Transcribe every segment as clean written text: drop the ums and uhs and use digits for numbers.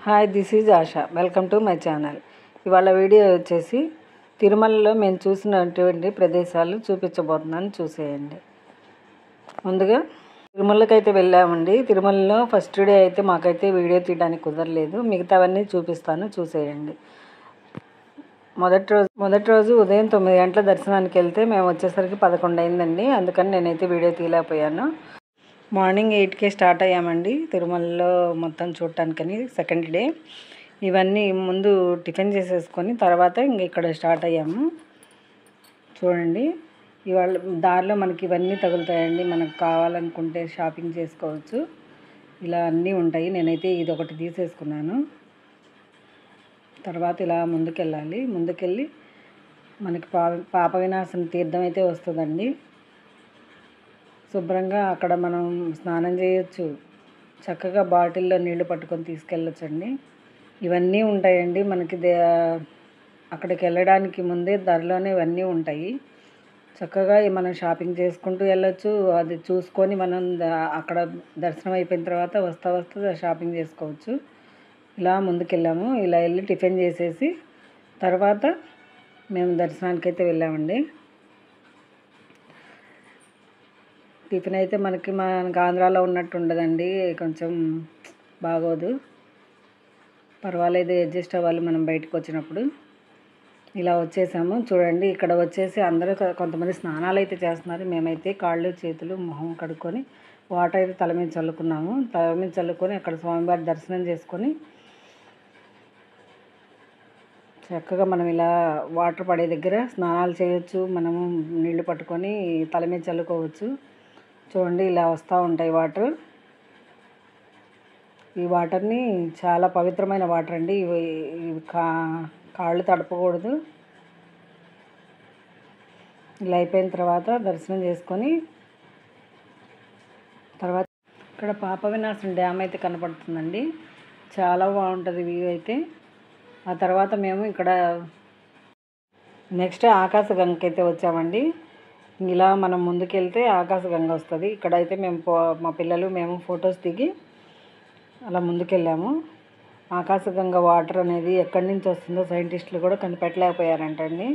Hi, this is Asha. Welcome to my channel. ఇవాళ video వచ్చేసి తిరుమలలో మేము చూసినటువంటి ప్రదేశాలు చూపించబోతున్నాను, చూసేయండి. ముందుగా తిరుమలకి అయితే వెళ్ళామండి. తిరుమలలో ఫస్ట్ డే అయితే మాకైతే వీడియో తీయడానికి కుదరలేదు. మిగతావన్నీ చూపిస్తాను, చూసేయండి. మొదటి రోజు ఉదయం 9 గంటల దర్శనానికి వెళ్తే మేము వచ్చేసరికి 11 అయిందండి. అందుకని నేనైతే వీడియో తీయలేకపోయాను. మార్నింగ్ 8కే స్టార్ట్ అయ్యామండి తిరుమలలో మొత్తం చూడటానికని. సెకండ్ డే ఇవన్నీ ముందు టిఫిన్ చేసేసుకొని తర్వాత ఇక్కడ స్టార్ట్ అయ్యాము. చూడండి, ఇవాళ దారిలో మనకి ఇవన్నీ తగులుతాయండి. మనకు కావాలనుకుంటే షాపింగ్ చేసుకోవచ్చు. ఇలా అన్నీ ఉంటాయి. నేనైతే ఇది ఒకటి తీసేసుకున్నాను. తర్వాత ఇలా ముందుకెళ్ళాలి. ముందుకెళ్ళి మనకి పాప వినాశన తీర్థం అయితే వస్తుందండి. శుభ్రంగా అక్కడ మనం స్నానం చేయొచ్చు. చక్కగా బాటిల్లో నీళ్లు పట్టుకొని తీసుకెళ్ళొచ్చండి. ఇవన్నీ ఉంటాయండి మనకి. అక్కడికి వెళ్ళడానికి ముందే ధరలోనే ఇవన్నీ ఉంటాయి. చక్కగా మనం షాపింగ్ చేసుకుంటూ వెళ్ళొచ్చు. అది చూసుకొని మనం అక్కడ దర్శనం అయిపోయిన తర్వాత వస్తూ షాపింగ్ చేసుకోవచ్చు. ఇలా ముందుకెళ్ళాము. ఇలా వెళ్ళి టిఫిన్ చేసేసి తర్వాత మేము దర్శనానికి అయితే వెళ్ళామండి. టిఫిన్ అయితే మనకి ఆంధ్రాలో ఉన్నట్టు ఉండదండి. కొంచెం బాగోదు. పర్వాలేదు, అడ్జస్ట్ అవ్వాలి మనం బయటకు వచ్చినప్పుడు. ఇలా వచ్చేసాము. చూడండి, ఇక్కడ వచ్చేసి అందరూ కొంతమంది స్నానాలు అయితే చేస్తున్నారు. మేమైతే కాళ్ళు చేతులు మొహం కడుక్కొని వాటర్ అయితే తల మీద చల్లుకున్నాము. తల మీద చల్లుకొని అక్కడ స్వామివారి దర్శనం చేసుకొని చక్కగా మనం ఇలా వాటర్ పడే దగ్గర స్నానాలు చేయొచ్చు. మనము నీళ్లు పట్టుకొని తల మీద చల్లుకోవచ్చు. చూడండి, ఇలా వస్తూ ఉంటాయి వాటర్. ఈ వాటర్ని చాలా పవిత్రమైన వాటర్ అండి. ఇవి కాళ్ళు తడపకూడదు. ఇలా అయిపోయిన తర్వాత దర్శనం చేసుకొని తర్వాత ఇక్కడ పాప వినాశన డ్యామ్ అయితే కనపడుతుందండి. చాలా బాగుంటుంది వ్యూ అయితే. ఆ తర్వాత మేము ఇక్కడ నెక్స్ట్ ఆకాశగంగకి అయితే వచ్చామండి. ఇలా మనం ముందుకెళ్తే ఆకాశగంగ వస్తుంది. ఇక్కడైతే మేము మా పిల్లలు మేము ఫొటోస్ దిగి అలా ముందుకెళ్ళాము. ఆకాశగంగ వాటర్ అనేది ఎక్కడి నుంచి వస్తుందో సైంటిస్టులు కూడా కనిపెట్టలేకపోయారంటండి.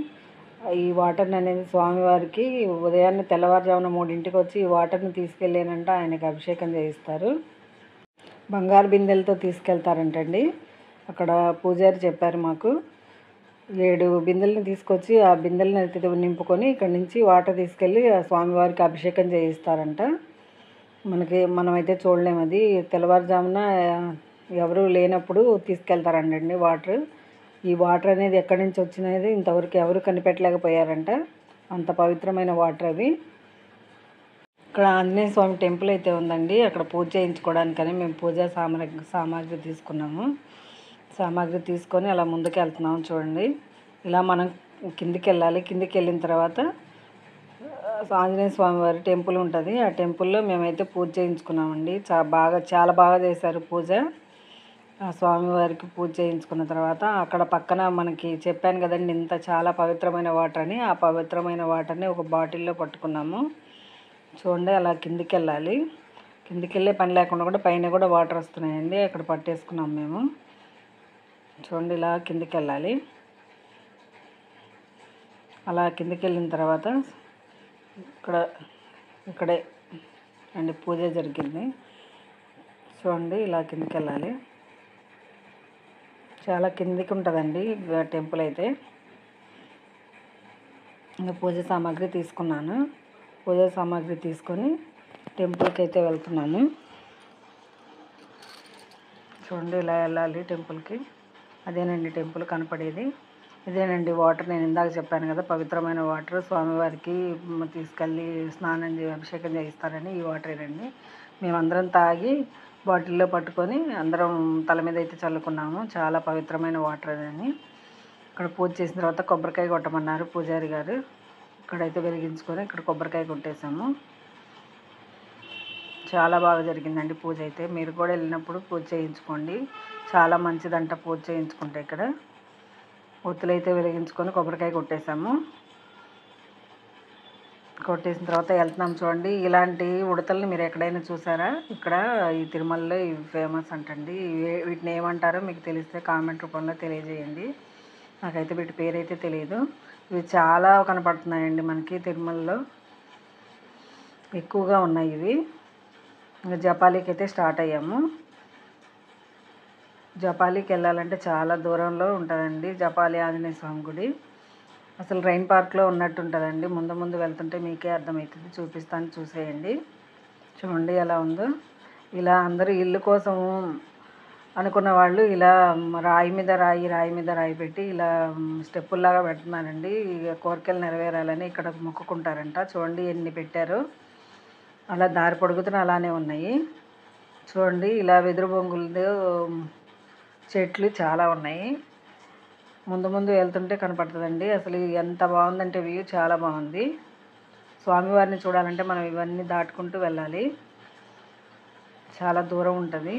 ఈ వాటర్ని అనేది స్వామివారికి ఉదయాన్నే తెల్లవారుజామున 3ంటికి వచ్చి ఈ వాటర్ని తీసుకెళ్ళానంట ఆయనకి అభిషేకం చేయిస్తారు. బంగారు బిందెలతో తీసుకెళ్తారంటండి. అక్కడ పూజారి చెప్పారు మాకు. 7 బిందెలను తీసుకొచ్చి ఆ బిందెలను నింపుకొని ఇక్కడ నుంచి వాటర్ తీసుకెళ్ళి స్వామివారికి అభిషేకం చేయిస్తారంట. మనమైతే చూడలేము. అది తెల్లవారుజామున ఎవరు లేనప్పుడు తీసుకెళ్తారంటండి వాటర్. ఈ వాటర్ అనేది ఎక్కడి నుంచి వచ్చినది ఇంతవరకు ఎవరు కనిపెట్టలేకపోయారంట. అంత పవిత్రమైన వాటర్ అవి. ఇక్కడ ఆంజనేయ స్వామి టెంపుల్ అయితే ఉందండి. అక్కడ పూజ చేయించుకోవడానికని మేము పూజా సామాగ్రి తీసుకున్నాము. సామాగ్రి తీసుకొని అలా ముందుకు వెళ్తున్నాము. చూడండి, ఇలా మనం కిందికి వెళ్ళాలి. కిందికి వెళ్ళిన తర్వాత ఆంజనేయ స్వామి వారి టెంపుల్ ఉంటుంది. ఆ టెంపుల్లో మేమైతే పూజ చేయించుకున్నామండి. చాలా బాగా చేశారు పూజ. ఆ స్వామివారికి పూజ చేయించుకున్న తర్వాత అక్కడ పక్కన మనకి చెప్పాను కదండి, ఇంత చాలా పవిత్రమైన వాటర్ అని. ఆ పవిత్రమైన వాటర్ని ఒక బాటిల్లో పట్టుకున్నాము. చూడండి, అలా కిందికి వెళ్ళాలి. కిందికి వెళ్ళే పని లేకుండా కూడా పైన కూడా వాటర్ వస్తున్నాయండి. అక్కడ పట్టేసుకున్నాం మేము. చూడండి, ఇలా కిందికి వెళ్ళాలి. అలా కిందికి వెళ్ళిన తర్వాత ఇక్కడే అండి పూజ జరిగింది. చూడండి, ఇలా కిందికి వెళ్ళాలి. చాలా కిందికి ఉంటుందండి టెంపుల్ అయితే. ఇంకా పూజ సామాగ్రి తీసుకున్నాను. పూజ సామాగ్రి తీసుకొని టెంపుల్కి అయితే వెళ్తున్నాను. చూడండి, ఇలా వెళ్ళాలి టెంపుల్కి. అదేనండి టెంపుల్ కనపడేది. ఇదేనండి వాటర్. నేను ఇందాక చెప్పాను కదా, పవిత్రమైన వాటర్. స్వామివారికి తీసుకెళ్ళి స్నానం అభిషేకం చేయిస్తారని ఈ వాటరేనండి. మేమందరం తాగి బాటిల్లో పట్టుకొని అందరం తల మీద అయితే చల్లుకున్నాము. చాలా పవిత్రమైన వాటర్ అని. ఇక్కడ పూజ చేసిన తర్వాత కొబ్బరికాయ కొట్టమన్నారు పూజారి గారు. ఇక్కడైతే వెలిగించుకొని ఇక్కడ కొబ్బరికాయ కొట్టేసాము. చాలా బాగా జరిగిందండి పూజ అయితే. మీరు కూడా వెళ్ళినప్పుడు పూజ చేయించుకోండి. చాలా మంచిదంట పూజ చేయించుకుంటే. ఇక్కడ ఒత్తులైతే వెలిగించుకొని కొబ్బరికాయ కొట్టేసాము. కొట్టేసిన తర్వాత వెళ్తున్నాం చూడండి. ఇలాంటి ఉడతల్ని మీరు ఎక్కడైనా చూసారా? ఇక్కడ ఈ తిరుమలలో ఇవి ఫేమస్ అంటండి. వీటిని ఏమంటారో మీకు తెలిస్తే కామెంట్ రూపంలో తెలియజేయండి. నాకైతే వీటి పేరైతే తెలియదు. ఇవి చాలా కనపడుతున్నాయండి మనకి తిరుమలలో, ఎక్కువగా ఉన్నాయి ఇవి. ఇంకా జపాలికి అయితే స్టార్ట్ అయ్యాము. జపాలికి వెళ్ళాలంటే చాలా దూరంలో ఉంటుందండి జపాలి ఆంజనేయ స్వామి గుడి. అసలు రైన్ పార్క్లో ఉన్నట్టు ఉంటుందండి. ముందు ముందు వెళ్తుంటే మీకే అర్థమవుతుంది. చూపిస్తాను, చూసేయండి. చూడండి ఎలా ఉందో. ఇలా అందరూ ఇల్లు కోసం అనుకున్న వాళ్ళు ఇలా రాయి మీద రాయి, రాయి మీద రాయి పెట్టి ఇలా స్టెప్పుల్లాగా పెడుతున్నారండి. కోరికలు నెరవేరాలని ఇక్కడ మొక్కుకుంటారంట. చూడండి ఎన్ని పెట్టారో. అలా దారి పొడుగుతున్న అలానే ఉన్నాయి. చూడండి ఇలా వెదురు బొంగులు చెట్లు చాలా ఉన్నాయి. ముందు ముందు వెళ్తుంటే కనపడుతుందండి. అసలు ఎంత బాగుందంటే వ్యూ చాలా బాగుంది. స్వామివారిని చూడాలంటే మనం ఇవన్నీ దాటుకుంటూ వెళ్ళాలి. చాలా దూరం ఉంటుంది.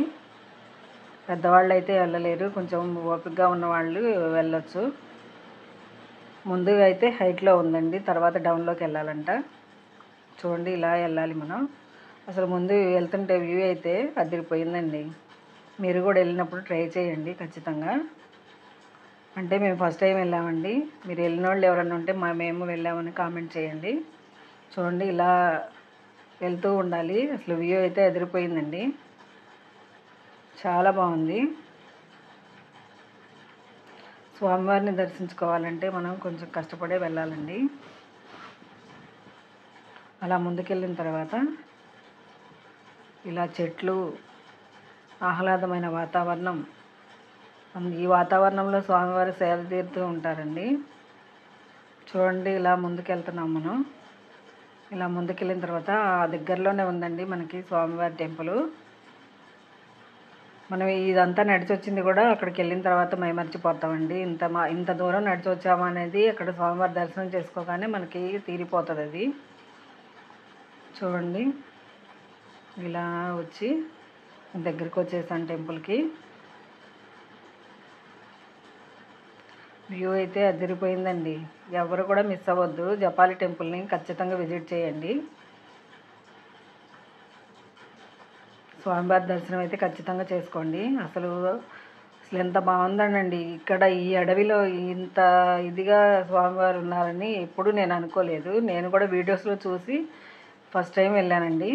పెద్దవాళ్ళు అయితే వెళ్ళలేరు, కొంచెం ఓపికగా ఉన్నవాళ్ళు వెళ్ళొచ్చు. ముందు అయితే హైట్లో ఉందండి, తర్వాత డౌన్లోకి వెళ్ళాలంట. చూడండి ఇలా వెళ్ళాలి మనం. అసలు ముందు వెళ్తుంటే వ్యూ అయితే అదిరిపోయిందండి. మీరు కూడా వెళ్ళినప్పుడు ట్రై చేయండి ఖచ్చితంగా. అంటే మేము ఫస్ట్ టైం వెళ్ళామండి. మీరు వెళ్ళిన వాళ్ళు ఎవరన్నా ఉంటే మేము వెళ్ళామని కామెంట్ చేయండి. చూడండి ఇలా వెళ్తూ ఉండాలి. అసలు వ్యూ అయితే ఎదిరిపోయిందండి. చాలా బాగుంది. స్వామివారిని దర్శించుకోవాలంటే మనం కొంచెం కష్టపడే వెళ్ళాలండి. అలా ముందుకెళ్ళిన తర్వాత ఇలా చెట్లు, ఆహ్లాదమైన వాతావరణం. ఈ వాతావరణంలో స్వామివారి సేద తీరుతూ ఉంటారండి. చూడండి ఇలా ముందుకెళ్తున్నాం మనం. ఇలా ముందుకెళ్ళిన తర్వాత ఆ దగ్గరలోనే ఉందండి మనకి స్వామివారి టెంపుల్. మనం ఇదంతా నడిచి వచ్చింది కూడా అక్కడికి వెళ్ళిన తర్వాత మైమర్చిపోతామండి. ఇంత దూరం నడిచి వచ్చామనేది అక్కడ స్వామివారి దర్శనం చేసుకోగానే మనకి తీరిపోతుంది అది. చూడండి ఇలా వచ్చి దగ్గరికి వచ్చేసాను టెంపుల్కి. వ్యూ అయితే అదిరిపోయిందండి. ఎవరు కూడా మిస్ అవ్వద్దు. జపాలి టెంపుల్ని ఖచ్చితంగా విజిట్ చేయండి. స్వామివారి దర్శనం అయితే ఖచ్చితంగా చేసుకోండి. అసలు ఎంత బాగుందనండి. ఇక్కడ ఈ అడవిలో ఇంత ఇదిగా స్వామివారు ఉన్నారని ఎప్పుడు నేను అనుకోలేదు. నేను కూడా వీడియోస్లో చూసి ఫస్ట్ టైం వెళ్ళానండి.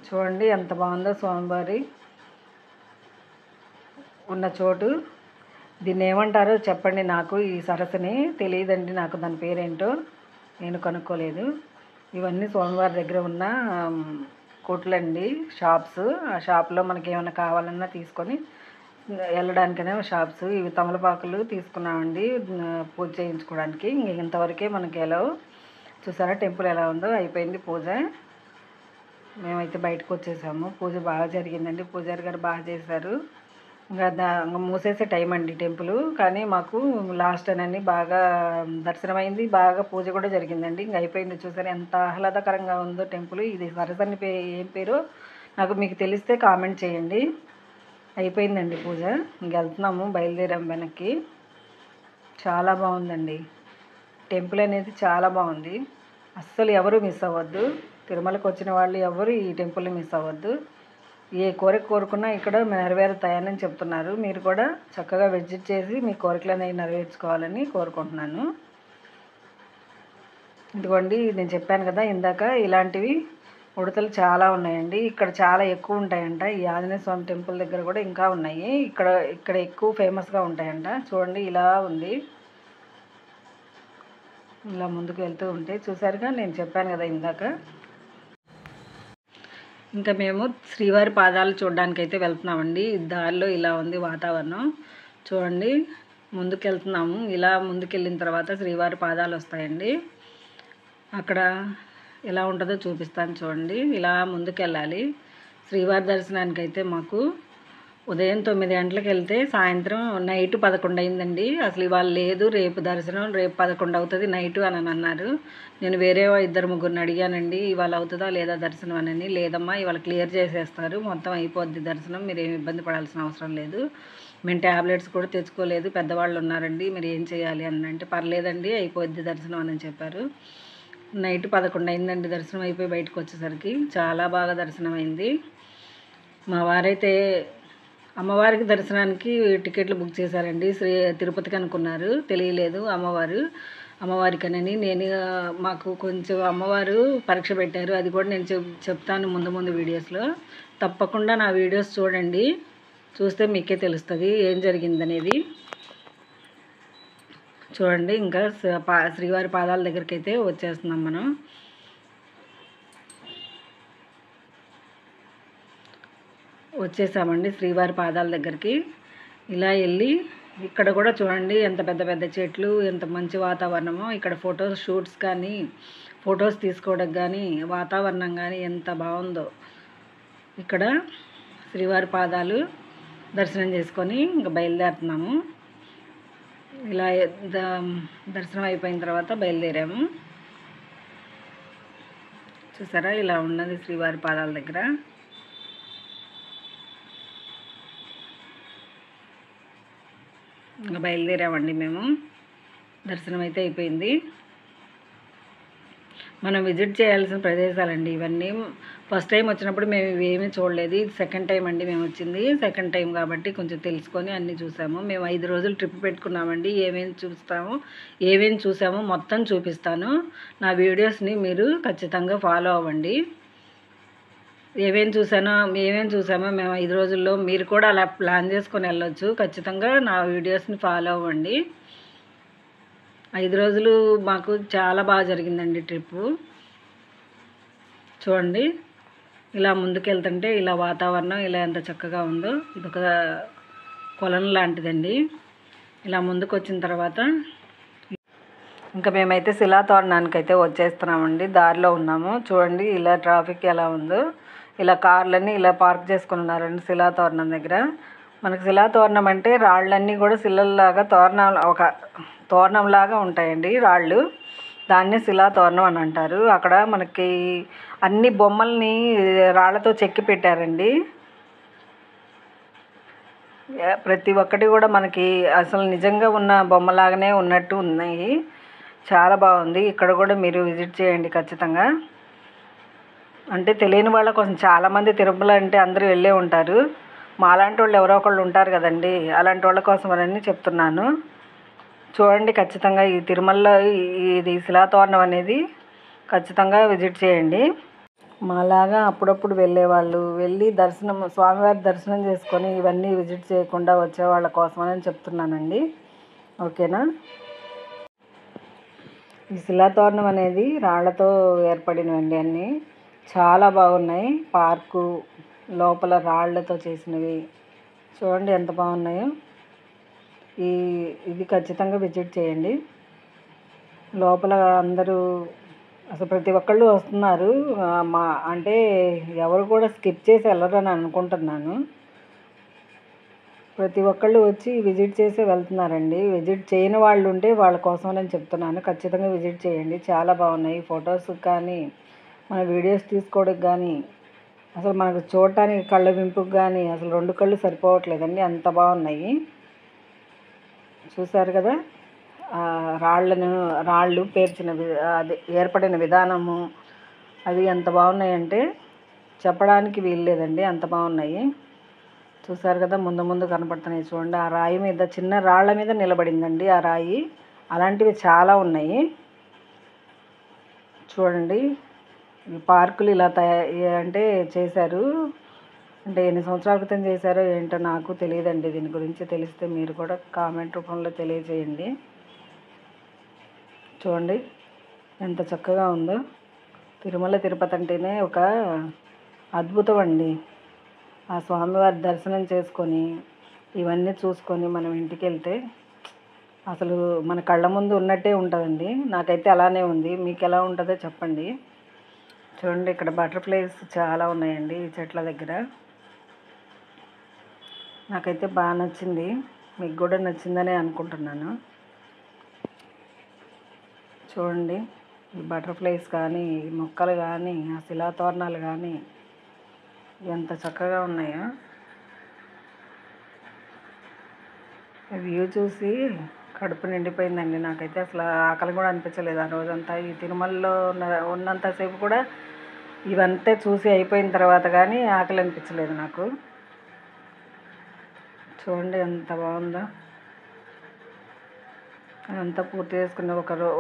చూడండి ఎంత బాగుందో స్వామివారి ఉన్న చోటు. దీన్ని ఏమంటారో చెప్పండి నాకు. ఈ సరస్సుని తెలియదండి నాకు, దాని పేరేంటో నేను కనుక్కోలేదు. ఇవన్నీ స్వామివారి దగ్గర ఉన్న కొట్లండి, షాప్స్. ఆ షాప్లో మనకి ఏమైనా కావాలన్నా తీసుకొని వెళ్ళడానికనే షాప్స్. ఇవి తమలపాకులు తీసుకున్నామండి పూజ చేయించుకోవడానికి. ఇంతవరకే మనకి ఎలా చూసారా టెంపుల్ ఎలా ఉందో. అయిపోయింది పూజ. మేమైతే బయటకు వచ్చేసాము. పూజ బాగా జరిగిందండి. పూజారి గారు బాగా చేశారు. ఇంకా మూసేసే టైం అండి టెంపుల్. కానీ మాకు లాస్ట్ అని బాగా దర్శనమైంది, బాగా పూజ కూడా జరిగిందండి. ఇంక అయిపోయింది. చూసారు ఎంత ఆహ్లాదకరంగా ఉందో టెంపుల్. ఇది సరసని ఏం పేరు నాకు మీకు తెలిస్తే కామెంట్ చేయండి. అయిపోయిందండి పూజ. ఇంక వెళ్తున్నాము, బయలుదేరాం వెనక్కి. చాలా బాగుందండి టెంపుల్ అనేది, చాలా బాగుంది. అస్సలు ఎవరు మిస్ అవ్వద్దు. తిరుమలకు వచ్చిన వాళ్ళు ఎవరు ఈ టెంపుల్ని మిస్ అవ్వద్దు. ఏ కోరిక కోరుకున్నా ఇక్కడ నెరవేరుతాయని చెప్తున్నారు. మీరు కూడా చక్కగా విజిట్ చేసి మీ కోరికలను నెరవేర్చుకోవాలని కోరుకుంటున్నాను. ఇదిగోండి నేను చెప్పాను కదా ఇందాక, ఇలాంటివి ఉడతలు చాలా ఉన్నాయండి. ఇక్కడ చాలా ఎక్కువ ఉంటాయంట. ఈ ఆంజనేయ స్వామి టెంపుల్ దగ్గర కూడా ఇంకా ఉన్నాయి. ఇక్కడ ఎక్కువ ఫేమస్గా ఉంటాయంట. చూడండి ఇలా ఉంది. ఇలా ముందుకు వెళ్తూ ఉంటే చూసారుగా, నేను చెప్పాను కదా ఇందాక. ఇంకా మేము శ్రీవారి పాదాలు చూడడానికి అయితే వెళ్తున్నామండి. దారిలో ఇలా ఉంది వాతావరణం. చూడండి ముందుకు వెళ్తున్నాము. ఇలా ముందుకెళ్ళిన తర్వాత శ్రీవారి పాదాలు వస్తాయండి. అక్కడ ఎలా ఉంటుందో చూపిస్తాను చూడండి. ఇలా ముందుకెళ్ళాలి. శ్రీవారి దర్శనానికి అయితే మాకు ఉదయం 9 గంటలకు వెళ్తే సాయంత్రం నైట్ 11 అయిందండి. అసలు ఇవాళ లేదు, రేపు దర్శనం, రేపు 11 అవుతుంది నైటు అని అన్నారు. నేను వేరే 2-3 అడిగానండి, ఇవాళ అవుతుందా లేదా దర్శనం అని. లేదమ్మా ఇవాళ క్లియర్ చేసేస్తారు, మొత్తం అయిపోద్ది దర్శనం, మీరు ఏమి ఇబ్బంది పడాల్సిన అవసరం లేదు, మేము ట్యాబ్లెట్స్ కూడా తెచ్చుకోలేదు, పెద్దవాళ్ళు ఉన్నారండి, మీరు ఏం చేయాలి అని అంటే పర్లేదండి అయిపోద్ది దర్శనం అని చెప్పారు. నైట్ 11 అయిందండి దర్శనం అయిపోయి బయటకు వచ్చేసరికి. చాలా బాగా దర్శనం అయింది. మా వారైతే అమ్మవారికి దర్శనానికి టికెట్లు బుక్ చేశారండి. తిరుపతికి అనుకున్నారు, తెలియలేదు అమ్మవారికనని. మాకు కొంచెం అమ్మవారు పరీక్ష పెట్టారు, అది కూడా నేను చెప్తాను ముందు వీడియోస్లో. తప్పకుండా నా వీడియోస్ చూడండి, చూస్తే మీకే తెలుస్తుంది ఏం జరిగిందనేది. చూడండి, ఇంకా శ్రీవారి పాదాల దగ్గరికి అయితే వచ్చేస్తున్నాం మనం. వచ్చేసామండి శ్రీవారి పాదాల దగ్గరికి. ఇలా వెళ్ళి ఇక్కడ కూడా చూడండి ఎంత పెద్ద పెద్ద చెట్లు, ఎంత మంచి వాతావరణమో. ఇక్కడ షూట్స్ కానీ ఫొటోస్ తీసుకోవడానికి కానీ వాతావరణం కానీ ఎంత బాగుందో. ఇక్కడ శ్రీవారి పాదాలు దర్శనం చేసుకొని ఇంకా బయలుదేరుతున్నాము. ఇలా దర్శనం అయిపోయిన తర్వాత బయలుదేరాము. చూసారా, ఇలా ఉన్నది శ్రీవారి పాదాల దగ్గర. ఇంకా బయలుదేరామండి మేము. దర్శనం అయితే అయిపోయింది. మనం విజిట్ చేయాల్సిన ప్రదేశాలండి ఇవన్నీ. ఫస్ట్ టైం వచ్చినప్పుడు మేము ఇవేమీ చూడలేదు. ఇది సెకండ్ టైం అండి మేము వచ్చింది. సెకండ్ టైం కాబట్టి కొంచెం తెలుసుకొని అన్నీ చూసాము. మేము 5 రోజులు ట్రిప్ పెట్టుకున్నామండి. ఏమేమి చూసామో మొత్తం చూపిస్తాను. నా వీడియోస్ని మీరు ఖచ్చితంగా ఫాలో అవ్వండి. ఏమేమి చూసామో మేము 5 రోజుల్లో మీరు కూడా అలా ప్లాన్ చేసుకొని వెళ్ళొచ్చు. ఖచ్చితంగా నా వీడియోస్ని ఫాలో అవ్వండి. 5 రోజులు మాకు చాలా బాగా జరిగిందండి ట్రిప్పు. చూడండి, ఇలా ముందుకెళ్తుంటే ఇలా వాతావరణం ఇలా ఎంత చక్కగా ఉందో. ఇదొక కొలను లాంటిదండి. ఇలా ముందుకు వచ్చిన తర్వాత ఇంకా మేమైతే శిలాతోరణానికి అయితే వచ్చేస్తున్నామండి. దారిలో ఉన్నాము. చూడండి ఇలా ట్రాఫిక్ ఎలా ఉందో. ఇలా కార్లన్నీ ఇలా పార్క్ చేసుకుని ఉన్నారండి శిలాతోరణం దగ్గర. మనకు శిలాతోరణం అంటే రాళ్ళన్నీ కూడా శిలల్లాగా ఒక తోరణంలాగా ఉంటాయండి రాళ్ళు. దాన్నే శిలాతోరణం అని అంటారు. అక్కడ మనకి అన్ని బొమ్మల్ని రాళ్లతో చెక్కి పెట్టారండి. ప్రతి ఒక్కటి కూడా మనకి అసలు నిజంగా ఉన్న బొమ్మలాగానే ఉన్నట్టు ఉన్నాయి. చాలా బాగుంది. ఇక్కడ కూడా మీరు విజిట్ చేయండి ఖచ్చితంగా. అంటే తెలియని వాళ్ళ కోసం, చాలామంది తిరుమల అంటే అందరూ వెళ్ళే ఉంటారు. మాలాంటి వాళ్ళు ఎవరో ఒకళ్ళు ఉంటారు కదండి, అలాంటి వాళ్ళ కోసం అని చెప్తున్నాను. చూడండి, ఖచ్చితంగా ఈ తిరుమలలో ఇది శిలాతోరణం అనేది ఖచ్చితంగా విజిట్ చేయండి. మాలాగా అప్పుడప్పుడు వెళ్ళేవాళ్ళు వెళ్ళి స్వామివారి దర్శనం చేసుకొని ఇవన్నీ విజిట్ చేయకుండా వచ్చే వాళ్ళ కోసమని చెప్తున్నానండి. ఓకేనా. ఈ శిలాతోరణం అనేది రాళ్లతో ఏర్పడినవండి. అన్నీ చాలా బాగున్నాయి. పార్కు లోపల రాళ్లతో చేసినవి చూడండి ఎంత బాగున్నాయో. ఇది ఖచ్చితంగా విజిట్ చేయండి. లోపల అందరూ అసలు ప్రతి ఒక్కళ్ళు వస్తున్నారు. అంటే ఎవరు కూడా స్కిప్ చేసి వెళ్ళరని అనుకుంటున్నాను. ప్రతి ఒక్కళ్ళు వచ్చి విజిట్ చేసి వెళ్తున్నారండి. విజిట్ చేయని వాళ్ళు ఉంటే వాళ్ళ కోసం నేను చెప్తున్నాను. ఖచ్చితంగా విజిట్ చేయండి. చాలా బాగున్నాయి. ఫొటోస్ కానీ మన వీడియోస్ తీసుకోవడానికి కానీ అసలు మనకు చూడటానికి కళ్ళ వింపుకు కానీ అసలు 2 కళ్ళు సరిపోవట్లేదండి, అంత బాగున్నాయి. చూసారు కదా, రాళ్ళు పేర్చిన అది ఏర్పడిన విధానము అవి ఎంత బాగున్నాయంటే చెప్పడానికి వీల్లేదండి, అంత బాగున్నాయి. చూసారు కదా, ముందు కనపడుతున్నాయి చూడండి. ఆ రాయి మీద, చిన్న రాళ్ళ మీద నిలబడిందండి ఆ రాయి. అలాంటివి చాలా ఉన్నాయి. చూడండి, ఈ పార్కులు ఇలా అంటే చేశారు. అంటే ఎన్ని సంవత్సరాల క్రితం చేశారో ఏంటో నాకు తెలియదండి. దీని గురించి తెలిస్తే మీరు కూడా కామెంట్ రూపంలో తెలియజేయండి. చూడండి ఎంత చక్కగా ఉందో. తిరుమల తిరుపతి అంటేనే ఒక అద్భుతం అండి. ఆ స్వామివారి దర్శనం చేసుకొని ఇవన్నీ చూసుకొని మనం ఇంటికి వెళ్తే అసలు మన కళ్ళ ముందు ఉన్నట్టే ఉంటుందండి. నాకైతే అలానే ఉంది. మీకు ఎలా ఉంటుందో చెప్పండి. చూడండి, ఇక్కడ బటర్ఫ్లైస్ చాలా ఉన్నాయండి ఈ చెట్ల దగ్గర. నాకైతే బాగా నచ్చింది. మీకు కూడా నచ్చిందనే అనుకుంటున్నాను. చూడండి, ఈ బటర్ఫ్లైస్ కానీ, ఈ మొక్కలు కానీ, ఆ శిలాతోరణాలు కానీ ఎంత చక్కగా ఉన్నాయో. వ్యూ చూసి కడుపు నిండిపోయిందండి. నాకైతే అసలు ఆకలి కూడా అనిపించలేదు ఆ రోజంతా. ఈ తిరుమలలో ఉన్నంతసేపు కూడా ఇవంతా చూసి అయిపోయిన తర్వాత కానీ ఆకలి అనిపించలేదు నాకు. చూడండి ఎంత బాగుందో. అదంతా పూర్తి చేసుకున్న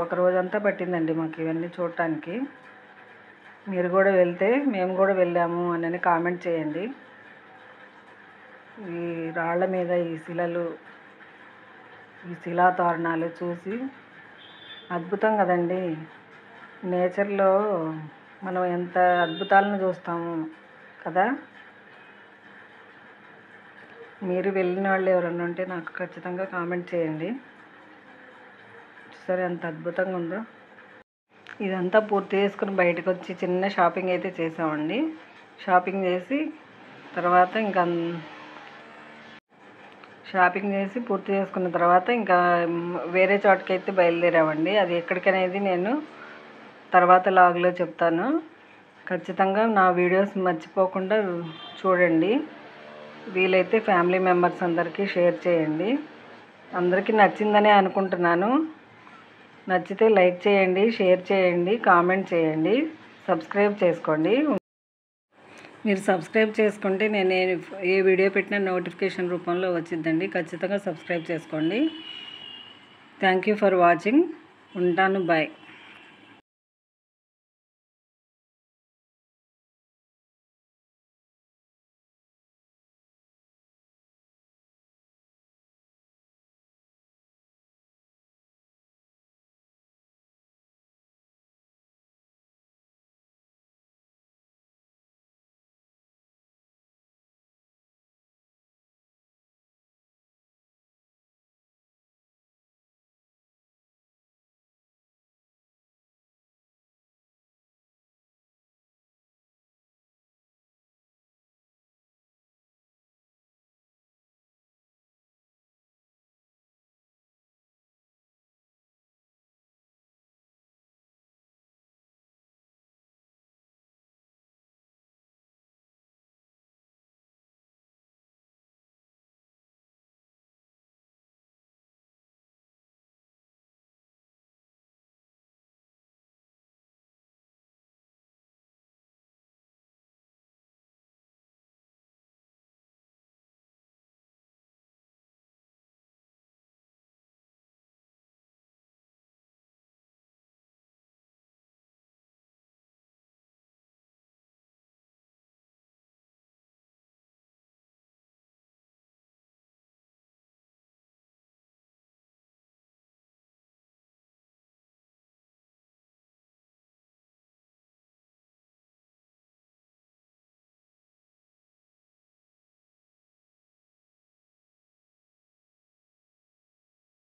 ఒక రోజంతా పట్టిందండి మాకు ఇవన్నీ చూడటానికి. మీరు కూడా వెళ్తే మేము కూడా వెళ్ళాము అని కామెంట్ చేయండి. ఈ రాళ్ళ మీద ఈ శిలలు, ఈ శిలా తోరణాలు చూసి అద్భుతం కదండి. నేచర్లో మనం ఎంత అద్భుతాలను చూస్తాము కదా. మీరు వెళ్ళిన వాళ్ళు ఎవరన్నా ఉంటే నాకు ఖచ్చితంగా కామెంట్ చేయండి. చూసారా ఎంత అద్భుతంగా ఉందో. ఇదంతా పూర్తి చేసుకుని బయటకు వచ్చి చిన్న షాపింగ్ అయితే చేసామండి. షాపింగ్ చేసి తర్వాత ఇంకా పూర్తి చేసుకున్న తర్వాత ఇంకా వేరే చోటుకి అయితే బయలుదేరామండి. అది ఎక్కడికనేది నేను తర్వాత లాగ్లో చెప్తాను. ఖచ్చితంగా నా వీడియోస్ మర్చిపోకుండా చూడండి. వీలైతే ఫ్యామిలీ మెంబర్స్ అందరికీ షేర్ చేయండి. అందరికీ నచ్చిందనే అనుకుంటున్నాను. నచ్చితే లైక్ చేయండి, షేర్ చేయండి, కామెంట్ చేయండి, సబ్స్క్రైబ్ చేసుకోండి. మీరు సబ్స్క్రైబ్ చేసుకుంటే నేను ఏ వీడియో పెట్టినా నోటిఫికేషన్ రూపంలో వచ్చిందండి. ఖచ్చితంగా సబ్స్క్రైబ్ చేసుకోండి. Thank you for watching. ఉంటాను. బాయ్.